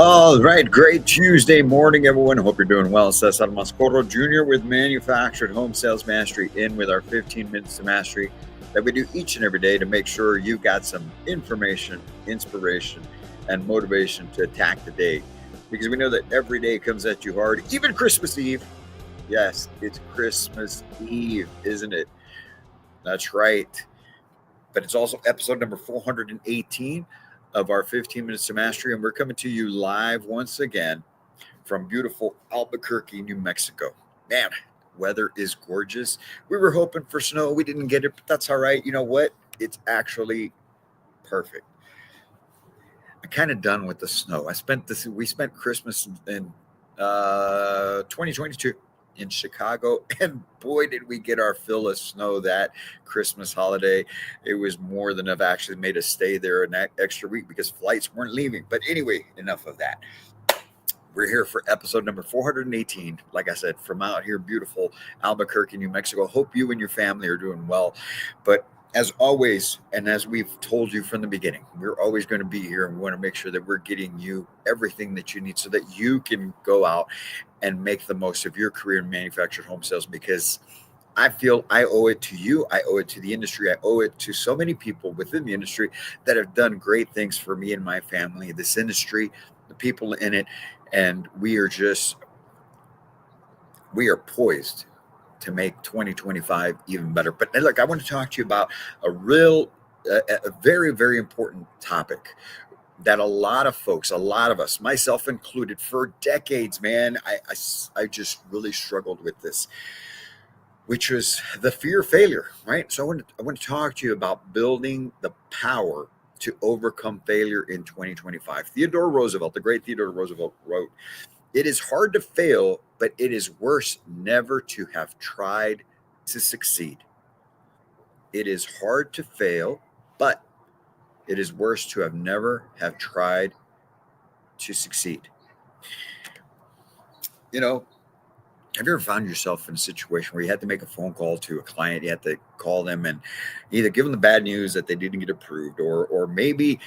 All right, great Tuesday morning, everyone. Hope you're doing well. Cesar Mascoro Jr. with Manufactured Home Sales Mastery, in with our 15 minutes to mastery that we do each and every day to make sure you've got some information, inspiration, and motivation to attack the day. Because we know that every day comes at you hard, even Christmas Eve. Yes, it's Christmas Eve, isn't it? That's right. But it's also episode number 418 of our 15 minutes to mastery, and we're coming to you live once again from beautiful Albuquerque, New Mexico. Man, weather is gorgeous. We were hoping for snow. We didn't get it, but that's all right. You know what? It's actually perfect. I'm kind of done with the snow. We spent Christmas in 2022 in Chicago, and boy, did we get our fill of snow that Christmas holiday. It was more than enough. Actually made us stay there an extra week because flights weren't leaving. But anyway, enough of that. We're here for episode number 418. Like I said, from out here, beautiful Albuquerque, New Mexico. Hope you and your family are doing well. But as always, and as we've told you from the beginning, we're always going to be here, and we want to make sure that we're getting you everything that you need so that you can go out and make the most of your career in manufactured home sales, because I feel I owe it to you. I owe it to the industry. I owe it to so many people within the industry that have done great things for me and my family, this industry, the people in it. And we are poised to make 2025 even better. But look, I want to talk to you about a very, very important topic that a lot of folks, a lot of us, myself included, for decades, man, I just really struggled with this, which was the fear of failure, right? So I want to talk to you about building the power to overcome failure in 2025. Theodore Roosevelt, the great Theodore Roosevelt, wrote, "It is hard to fail, but it is worse never to have tried to succeed." It is hard to fail, but it is worse to have never have tried to succeed. You know, have you ever found yourself in a situation where you had to make a phone call to a client? You had to call them and either give them the bad news that they didn't get approved, or maybe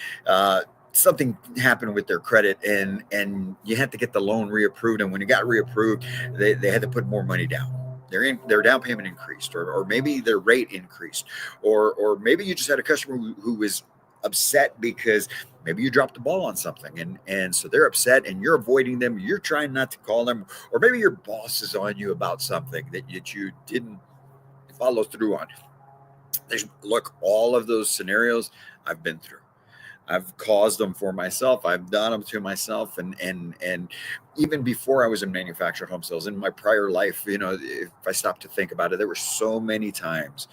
something happened with their credit, and you had to get the loan reapproved. And when it got reapproved, they had to put more money down. Their down payment increased, or maybe their rate increased, or maybe you just had a customer who was upset because maybe you dropped the ball on something, and so they're upset and you're avoiding them. You're trying not to call them, or maybe your boss is on you about something that you didn't follow through on. Look, all of those scenarios I've been through. I've caused them for myself. I've done them to myself, and even before I was in manufactured home sales, in my prior life, if I stop to think about it, there were so many times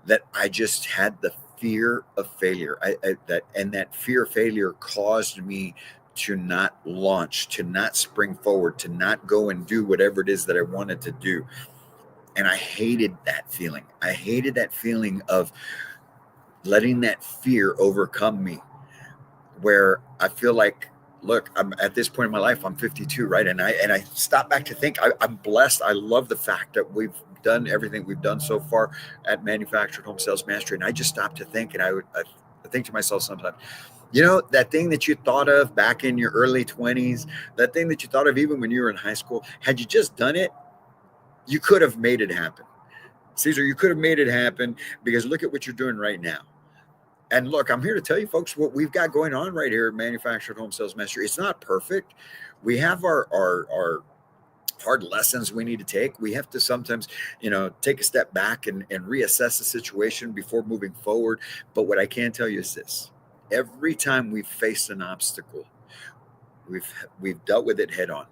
that I just had the fear of failure. That fear of failure caused me to not launch, to not spring forward, to not go and do whatever it is that I wanted to do. And I hated that feeling. I hated that feeling of letting that fear overcome me, where I feel like, look, I'm at this point in my life, I'm 52, right? And I stop back to think, I'm blessed. I love the fact that we've done everything we've done so far at Manufactured Home Sales Mastery. And I just stop to think, and I think to myself sometimes, that thing that you thought of back in your early 20s, that thing that you thought of even when you were in high school, had you just done it, you could have made it happen. Caesar, you could have made it happen, because look at what you're doing right now. And look, I'm here to tell you folks what we've got going on right here at Manufactured Home Sales Mastery. It's not perfect. We have our hard lessons we need to take. We have to sometimes, take a step back and reassess the situation before moving forward. But what I can tell you is this: every time we've faced an obstacle, we've dealt with it head on.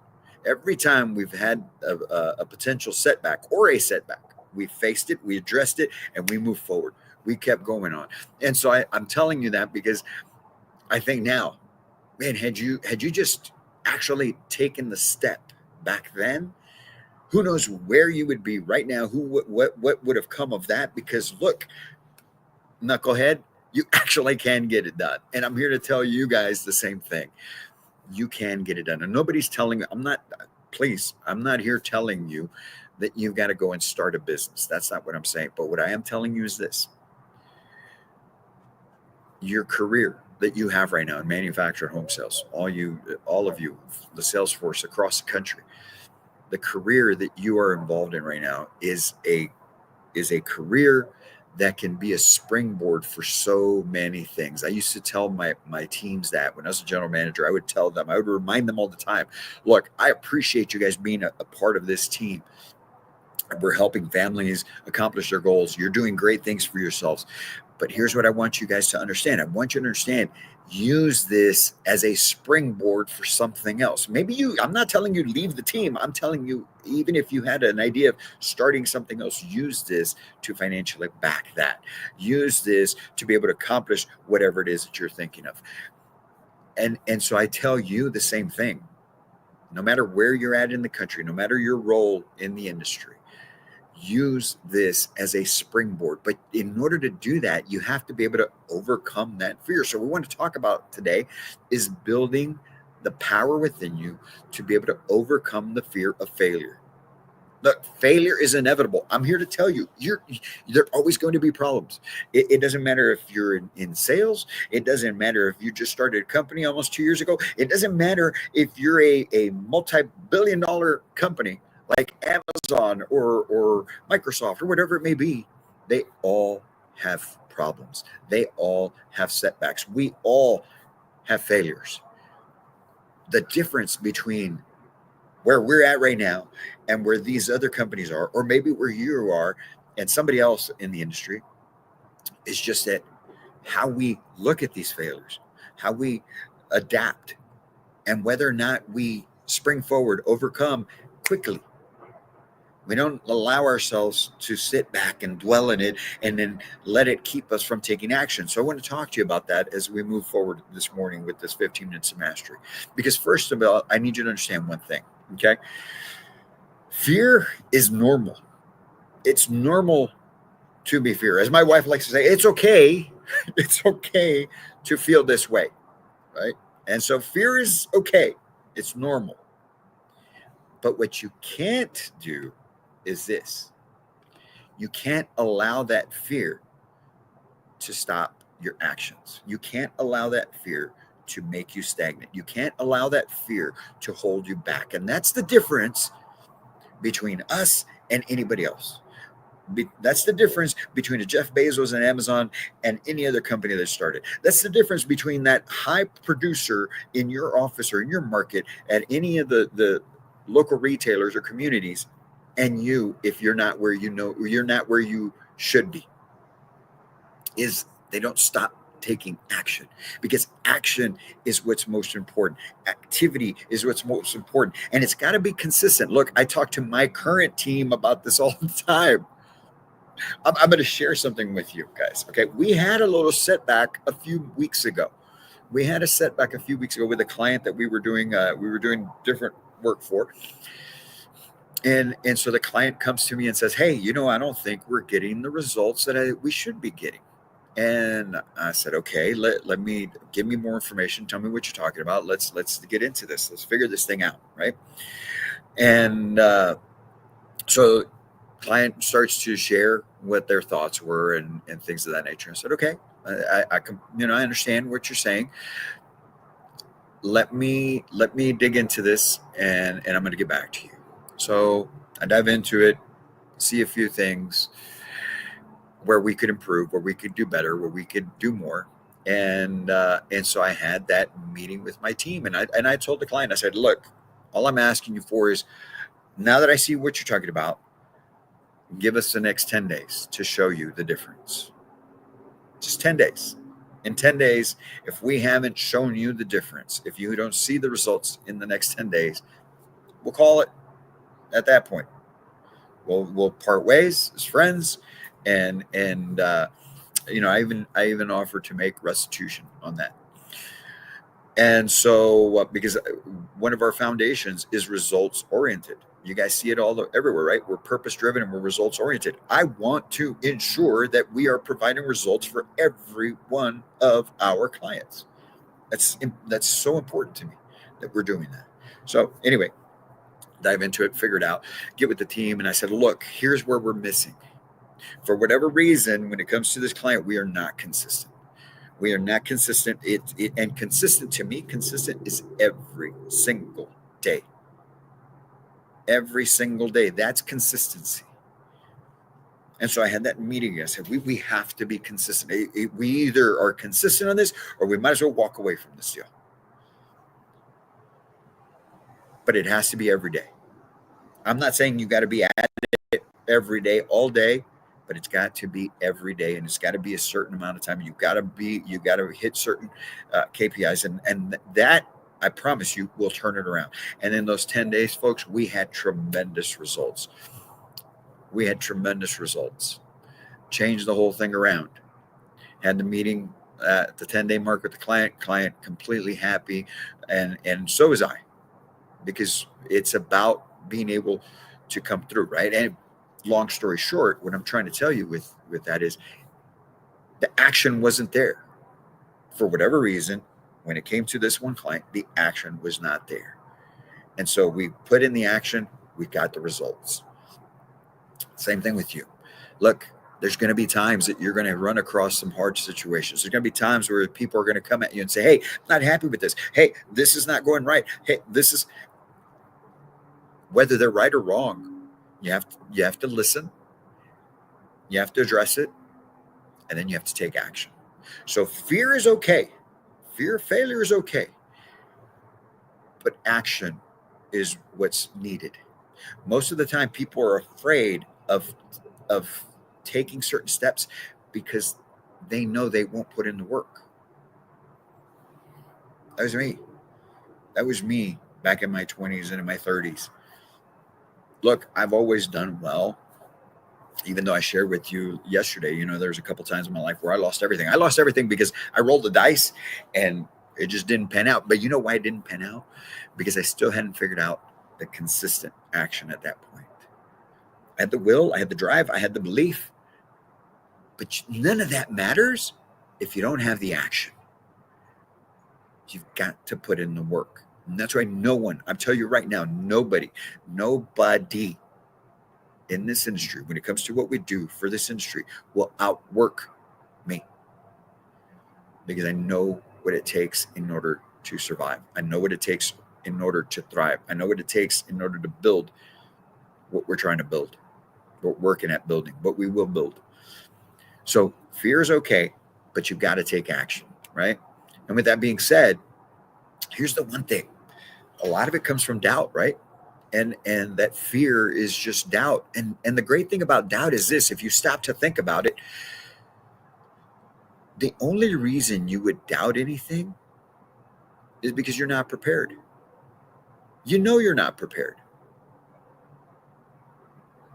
Every time we've had a potential setback or a setback, we faced it, we addressed it, and we moved forward. We kept going on. And so I'm telling you that because I think now, man, had you just actually taken the step back then, who knows where you would be right now? What would have come of that? Because look, knucklehead, you actually can get it done. And I'm here to tell you guys the same thing. You can get it done. And nobody's telling, I'm not here telling you that you've got to go and start a business. That's not what I'm saying. But what I am telling you is this: your career, that you have right now in manufactured home sales, all of you, the sales force across the country, the career that you are involved in right now is a career that can be a springboard for so many things. I used to tell my teams that when I was a general manager, I would tell them, I would remind them all the time, look, I appreciate you guys being a part of this team. We're helping families accomplish their goals. You're doing great things for yourselves. But here's what I want you guys to understand. I want you to understand, use this as a springboard for something else. I'm not telling you to leave the team. I'm telling you, even if you had an idea of starting something else, use this to financially back that. Use this to be able to accomplish whatever it is that you're thinking of. And so I tell you the same thing. No matter where you're at in the country, no matter your role in the industry, use this as a springboard. But in order to do that, you have to be able to overcome that fear. So what we want to talk about today is building the power within you to be able to overcome the fear of failure. Look, failure is inevitable. I'm here to tell you, there are always going to be problems. It doesn't matter if you're in sales. It doesn't matter if you just started a company almost 2 years ago. It doesn't matter if you're a multi-billion-dollar company like Amazon or Microsoft or whatever it may be. They all have problems. They all have setbacks. We all have failures. The difference between where we're at right now and where these other companies are, or maybe where you are and somebody else in the industry, is just that how we look at these failures, how we adapt, and whether or not we spring forward, overcome quickly. We don't allow ourselves to sit back and dwell in it and then let it keep us from taking action. So I want to talk to you about that as we move forward this morning with this 15 minutes of mastery. Because first of all, I need you to understand one thing, okay? Fear is normal. It's normal to be fear. As my wife likes to say, it's okay. It's okay to feel this way, right? And so fear is okay. It's normal. But what you can't do is this. You can't allow that fear to stop your actions. You can't allow that fear to make you stagnant. You can't allow that fear to hold you back. And that's the difference between us and anybody else. That's the difference between a Jeff Bezos and Amazon and any other company that started. That's the difference between that high producer in your office or in your market at any of the local retailers or communities and you, if you're not where you're not where you should be, is they don't stop taking action, because action is what's most important. Activity is what's most important, and it's got to be consistent. Look, I talk to my current team about this all the time. I'm going to share something with you guys. Okay, we had a little setback a few weeks ago. With a client that we were doing different work for. And so the client comes to me and says, hey, I don't think we're getting the results that we should be getting. And I said, okay, give me more information. Tell me what you're talking about. Let's get into this. Let's figure this thing out. Right. And so client starts to share what their thoughts were and things of that nature. I said, okay, I understand what you're saying. Let me dig into this and I'm going to get back to you. So I dive into it, see a few things where we could improve, where we could do better, where we could do more. And so I had that meeting with my team, and I told the client, I said, look, all I'm asking you for is, now that I see what you're talking about, give us the next 10 days to show you the difference. Just 10 days. In 10 days, if we haven't shown you the difference, if you don't see the results in the next 10 days, we'll call it at that point. We'll part ways as friends, and I even offer to make restitution on that. And so because one of our foundations is results oriented. You guys see it everywhere, right? We're purpose driven and we're results oriented. I want to ensure that we are providing results for every one of our clients. That's so important to me that we're doing that. So anyway, dive into it, figure it out, get with the team. And I said, look, here's where we're missing. For whatever reason, when it comes to this client, we are not consistent. We are not consistent. And consistent to me, consistent is every single day. Every single day. That's consistency. And so I had that meeting. I said, we have to be consistent. We either are consistent on this or we might as well walk away from this deal. But it has to be every day. I'm not saying you got to be at it every day, all day, but it's got to be every day, and it's got to be a certain amount of time. You got to hit certain KPIs, and that, I promise you, will turn it around. And in those 10 days, folks, we had tremendous results. Changed the whole thing around. Had the meeting at the 10-day mark with the client completely happy, and so was I, because it's about being able to come through, right? And long story short, what I'm trying to tell you with that is the action wasn't there. For whatever reason, when it came to this one client, the action was not there. And so we put in the action, we got the results. Same thing with you. Look, there's going to be times that you're going to run across some hard situations. There's going to be times where people are going to come at you and say, hey, I'm not happy with this. Hey, this is not going right. Hey, this is, whether they're right or wrong, you have to listen. You have to address it. And then you have to take action. So fear is okay. Fear of failure is okay. But action is what's needed. Most of the time, people are afraid of taking certain steps because they know they won't put in the work. That was me back in my 20s and in my 30s. Look, I've always done well. Even though I shared with you yesterday, there's a couple times in my life where I lost everything. I lost everything because I rolled the dice and it just didn't pan out. But you know why it didn't pan out? Because I still hadn't figured out the consistent action at that point. I had the will, I had the drive, I had the belief. But none of that matters if you don't have the action. You've got to put in the work. And that's why no one, I'm telling you right now, nobody in this industry, when it comes to what we do for this industry, will outwork me. Because I know what it takes in order to survive. I know what it takes in order to thrive. I know what it takes in order to build what we're trying to build. We're working at building, but we will build. So fear is okay, but you've got to take action, right? And with that being said, here's the one thing. A lot of it comes from doubt, right? And that fear is just doubt. And the great thing about doubt is this: if you stop to think about it, the only reason you would doubt anything is because you're not prepared. You're not prepared.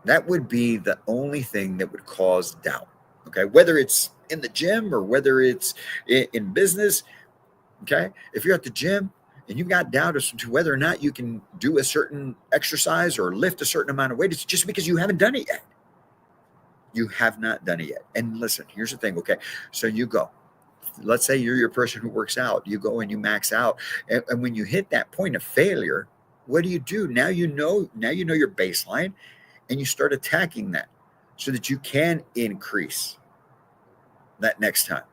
That would be the only thing that would cause doubt. Okay, whether it's in the gym or whether it's in business. Okay, if you're at the gym and you've got doubt as to whether or not you can do a certain exercise or lift a certain amount of weight, it's just because you haven't done it yet. You have not done it yet. And listen, here's the thing. Okay, so you go. Let's say you're your person who works out. You go and you max out. And when you hit that point of failure, what do? Now you know your baseline, and you start attacking that so that you can increase that next time,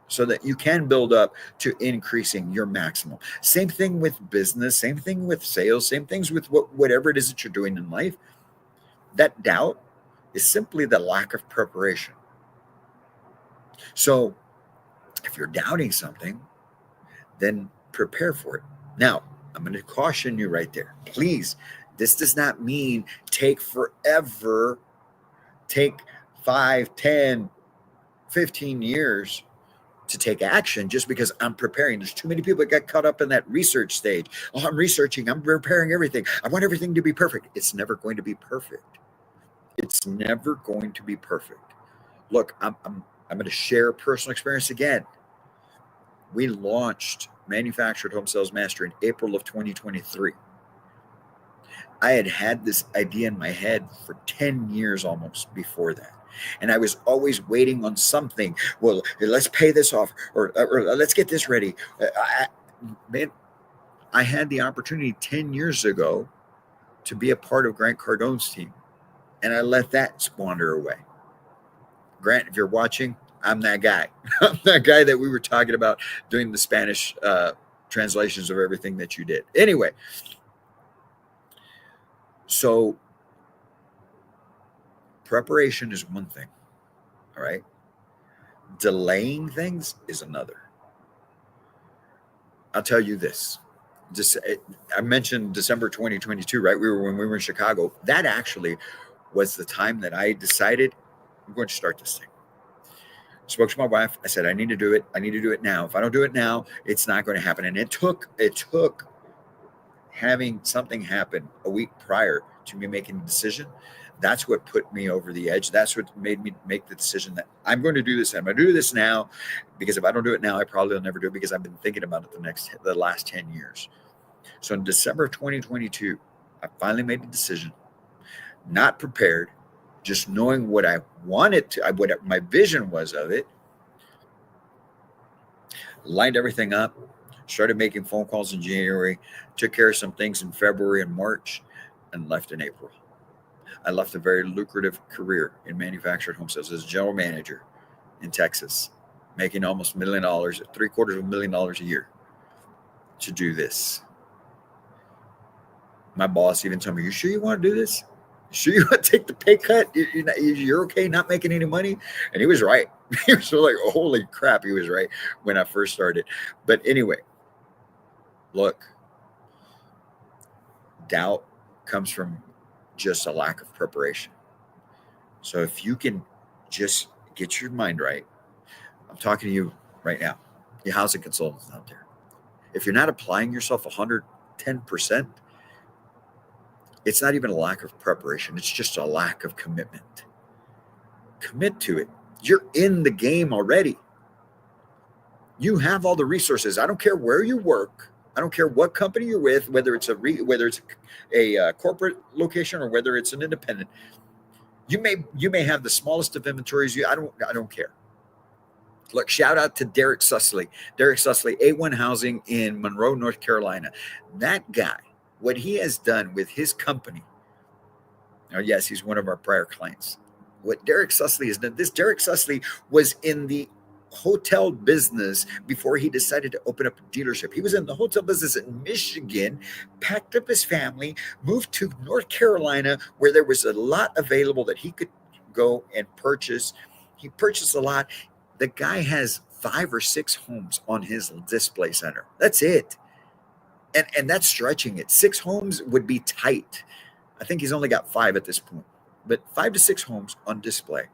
so that you can build up to increasing your maximum. Same thing with business, same thing with sales, same things with whatever it is that you're doing in life. That doubt is simply the lack of preparation. So if you're doubting something, then prepare for it. Now, I'm going to caution you right there. Please, this does not mean take forever, take 5, 10, 15 years to take action just because I'm preparing. There's too many people that got caught up in that research stage. Oh, I'm researching, I'm preparing everything. I want everything to be perfect. It's never going to be perfect. It's never going to be perfect. Look, I'm going to share a personal experience again. We launched Manufactured Home Sales Mastery in April of 2023. I had this idea in my head for 10 years almost before that. And I was always waiting on something. Well, let's pay this off, or let's get this ready. I had the opportunity 10 years ago to be a part of Grant Cardone's team, and I let that squander away. Grant, if you're watching, I'm that guy. I'm that guy that we were talking about doing the Spanish translations of everything that you did. Anyway, so preparation is one thing, all right? Delaying things is another. I'll tell you this. Just I mentioned December 2022, right? When we were in Chicago. That actually was the time that I decided I'm going to start this thing. Spoke to my wife. I said, I need to do it. I need to do it now. If I don't do it now, it's not going to happen. And it took having something happen a week prior to me making a decision. That's what put me over the edge. That's what made me make the decision that I'm going to do this. I'm going to do this now, because if I don't do it now, I probably will never do it, because I've been thinking about it the last 10 years. So in December of 2022, I finally made the decision, not prepared, just knowing what I wanted to, what my vision was of it, lined everything up, started making phone calls in January, took care of some things in February and March, and left in April. I left a very lucrative career in manufactured home sales as a general manager in Texas, making almost $1 million, $750,000 a year, to do this. My boss even told me, "You sure you want to do this? You sure you want to take the pay cut? You're okay not making any money?" And he was right. He was like, holy crap, he was right when I first started. But anyway, look, doubt comes from just a lack of preparation. So if you can just get your mind right, I'm talking to you right now, your housing consultants out there. If you're not applying yourself 110%, it's not even a lack of preparation. It's just a lack of commitment. Commit to it. You're in the game already. You have all the resources. I don't care where you work. I don't care what company you're with, whether it's a corporate location or whether it's an independent. You may have the smallest of inventories. I don't care. Look, shout out to Derek Susley. Derek Susley, A1 Housing in Monroe, North Carolina. That guy, what he has done with his company. Now, yes, he's one of our prior clients. What Derek Susley has done, Derek Susley was in the hotel business before he decided to open up a dealership. He was in the hotel business in Michigan, packed up his family, moved to North Carolina, where there was a lot available that he could go and purchase. He purchased a lot. The guy has 5 or 6 homes on his display center. That's it. And that's stretching it. 6 homes would be tight. I think he's only got 5 at this point, but 5 to 6 homes on display.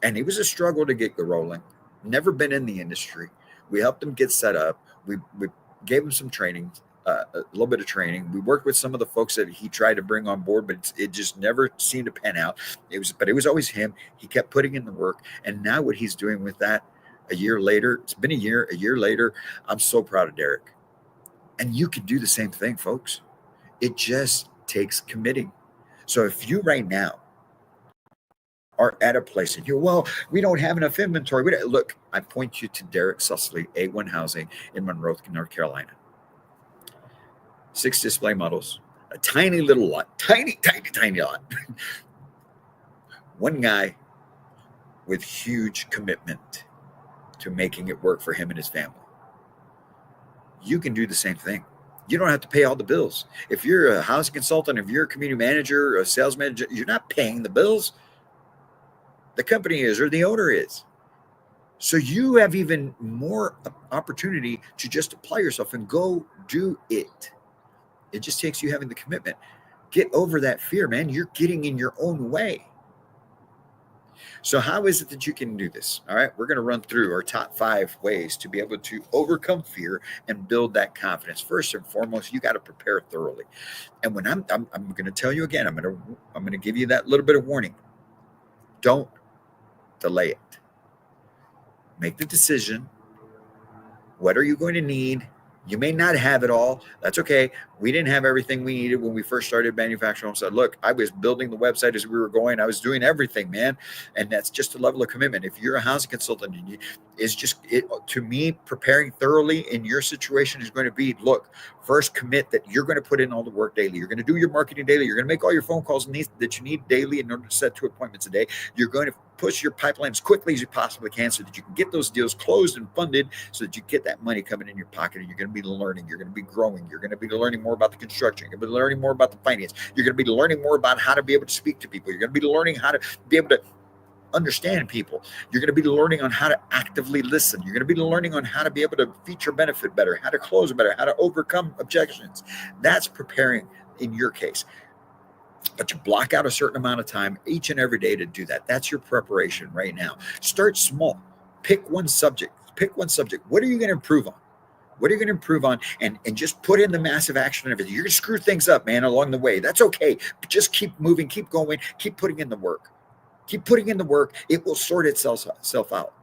And it was a struggle to get rolling. Never been in the industry. We helped him get set up. We gave him some training, a little bit of training. We worked with some of the folks that he tried to bring on board, but it just never seemed to pan out. It was always him. He kept putting in the work. And now what he's doing with that, a year later, it's been a year later, I'm so proud of Derek. And you can do the same thing, folks. It just takes committing. So if you right now are at a place and we don't have enough inventory. Look, I point you to Derek Susley, A1 Housing in Monroe, North Carolina. 6 display models, a tiny little lot, tiny lot. One guy with huge commitment to making it work for him and his family. You can do the same thing. You don't have to pay all the bills. If you're a housing consultant, if you're a community manager, or a sales manager, you're not paying the bills. The company is, or the owner is. So you have even more opportunity to just apply yourself and go do it. It just takes you having the commitment. Get over that fear, man. You're getting in your own way. So how is it that you can do this? All right, we're going to run through our top 5 ways to be able to overcome fear and build that confidence. First and foremost, you got to prepare thoroughly. And when I'm going to tell you again, I'm going to give you that little bit of warning. Don't delay it. Make the decision. What are you going to need? You may not have it all. That's okay. We didn't have everything we needed when we first started manufacturing home sales. Look, I was building the website as we were going. I was doing everything, man. And that's just a level of commitment. If you're a housing consultant, and it's just it, to me, preparing thoroughly in your situation is going to be, look, first commit that you're going to put in all the work daily. You're going to do your marketing daily. You're going to make all your phone calls that you need daily in order to set 2 appointments a day. You're going to push your pipeline as quickly as you possibly can so that you can get those deals closed and funded so that you get that money coming in your pocket, and you're going to be learning, you're going to be growing, you're going to be learning more about the construction, you're going to be learning more about the finance, you're going to be learning more about how to be able to speak to people, you're going to be learning how to be able to understand people, you're going to be learning on how to actively listen, you're going to be learning on how to be able to feature benefit better, how to close better, how to overcome objections. That's preparing in your case. But you block out a certain amount of time each and every day to do that. That's your preparation right now. Start small. Pick one subject. What are you going to improve on? What are you going to improve on? And just put in the massive action and everything. You're going to screw things up, man, along the way. That's okay. But just keep moving, keep going, keep putting in the work. Keep putting in the work. It will sort itself out.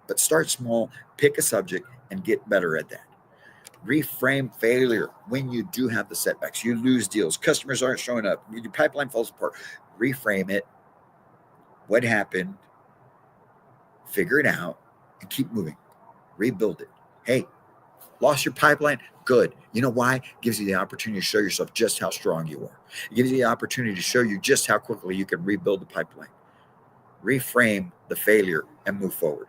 But start small, pick a subject, and get better at that. Reframe failure when you do have the setbacks. You lose deals. Customers aren't showing up. Your pipeline falls apart. Reframe it. What happened? Figure it out and keep moving. Rebuild it. Hey, lost your pipeline? Good. You know why? It gives you the opportunity to show yourself just how strong you are. It gives you the opportunity to show you just how quickly you can rebuild the pipeline. Reframe the failure and move forward.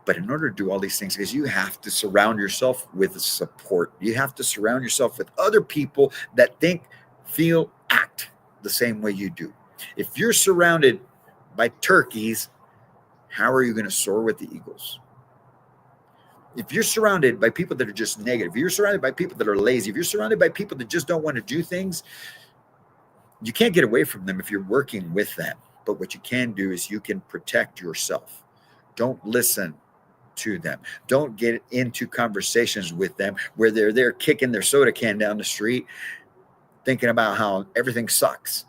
But in order to do all these things, because you have to surround yourself with support. You have to surround yourself with other people that think, feel, act the same way you do. If you're surrounded by turkeys, how are you going to soar with the eagles? If you're surrounded by people that are just negative, if you're surrounded by people that are lazy, if you're surrounded by people that just don't want to do things, you can't get away from them if you're working with them. But what you can do is you can protect yourself. Don't listen to them. Don't get into conversations with them where they're there kicking their soda can down the street, thinking about how everything sucks.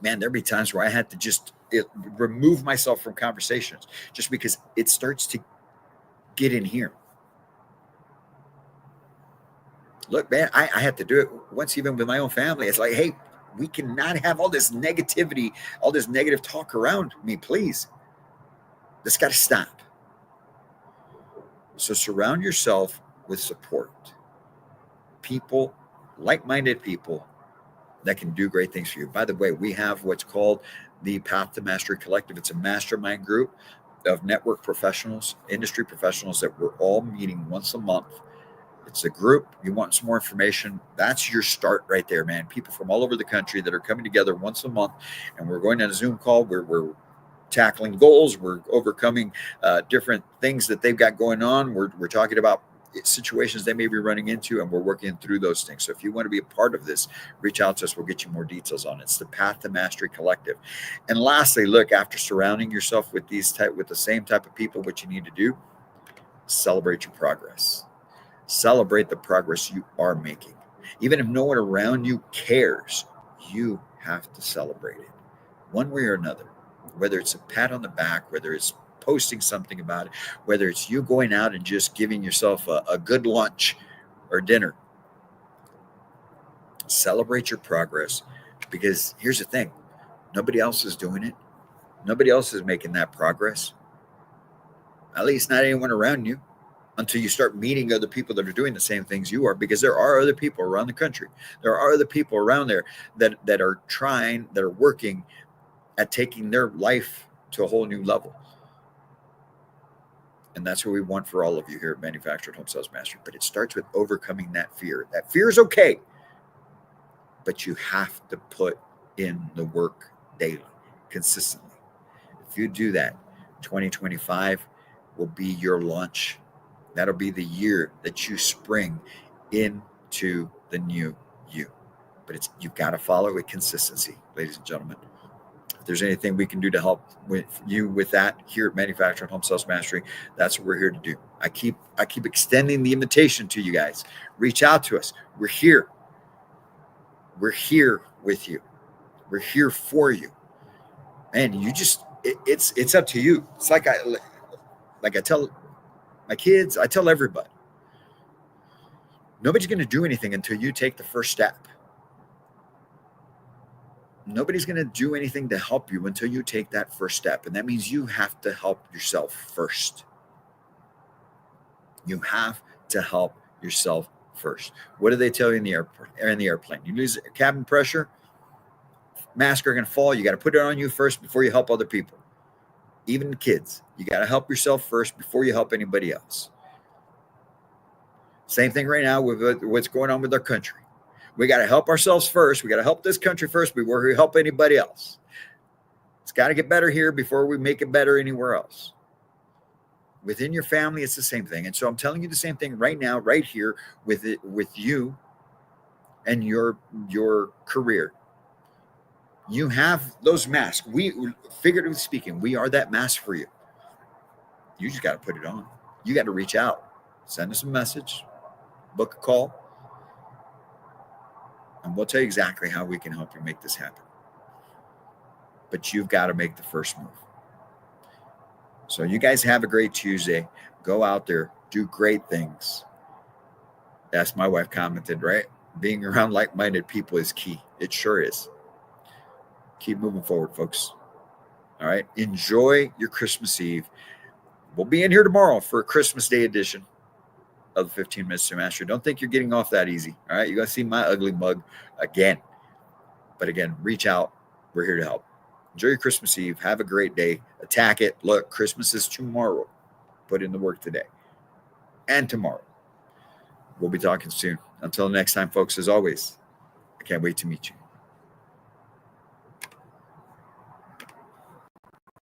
Man, there'll be times where I had to just remove myself from conversations just because it starts to get in here. Look, man, I had to do it once, even with my own family. It's like, hey, we cannot have all this negativity, all this negative talk around me, please. This got to stop. So surround yourself with support. People, like-minded people that can do great things for you. By the way, we have what's called the Path to Mastery Collective. It's a mastermind group of network professionals, industry professionals that we're all meeting once a month. It's a group. You want some more information? That's your start right there, man. People from all over the country that are coming together once a month, and we're going on a Zoom call where we're tackling goals. We're overcoming different things that they've got going on. We're talking about situations they may be running into, and we're working through those things. So if you want to be a part of this, reach out to us. We'll get you more details on it. It's the Path to Mastery Collective. And lastly, look, after surrounding yourself with the same type of people, what you need to do, celebrate your progress. Celebrate the progress you are making. Even if no one around you cares, you have to celebrate it one way or another. Whether it's a pat on the back, whether it's posting something about it, whether it's you going out and just giving yourself a good lunch or dinner. Celebrate your progress, because here's the thing. Nobody else is doing it. Nobody else is making that progress. At least not anyone around you, until you start meeting other people that are doing the same things you are, because there are other people around the country. There are other people around there that are trying, that are working at taking their life to a whole new level. And that's what we want for all of you here at Manufactured Home Sales Mastery. But it starts with overcoming that fear. That fear is okay, but you have to put in the work daily, consistently. If you do that, 2025 will be your launch. That'll be the year that you spring into the new you. But you've got to follow with consistency, ladies and gentlemen. If there's anything we can do to help with you with that here at Manufactured Home Sales Mastery, that's what we're here to do. I keep extending the invitation to you guys. Reach out to us. We're here. We're here with you. We're here for you. Man, it's up to you. It's like I tell my kids, I tell everybody, Nobody's going to do anything until you take the first step. Nobody's going to do anything to help you until you take that first step. And that means you have to help yourself first. You have to help yourself first. What do they tell you in the airplane? You lose cabin pressure, masks are going to fall. You got to put it on you first before you help other people. Even the kids, you got to help yourself first before you help anybody else. Same thing right now with what's going on with our country. We got to help ourselves first. We got to help this country first before we help anybody else. It's got to get better here before we make it better anywhere else. Within your family, it's the same thing. And so I'm telling you the same thing right now, right here with you and your career. You have those masks. We, figuratively speaking, we are that mask for you. You just got to put it on. You got to reach out. Send us a message. Book a call. And we'll tell you exactly how we can help you make this happen. But you've got to make the first move. So you guys have a great Tuesday. Go out there. Do great things. That's my wife commented, right? Being around like-minded people is key. It sure is. Keep moving forward, folks. All right. Enjoy your Christmas Eve. We'll be in here tomorrow for a Christmas Day edition of the 15 Minutes to Mastery. Don't think you're getting off that easy. All right. You're going to see my ugly mug again. But again, reach out. We're here to help. Enjoy your Christmas Eve. Have a great day. Attack it. Look, Christmas is tomorrow. Put in the work today and tomorrow. We'll be talking soon. Until next time, folks, as always, I can't wait to meet you.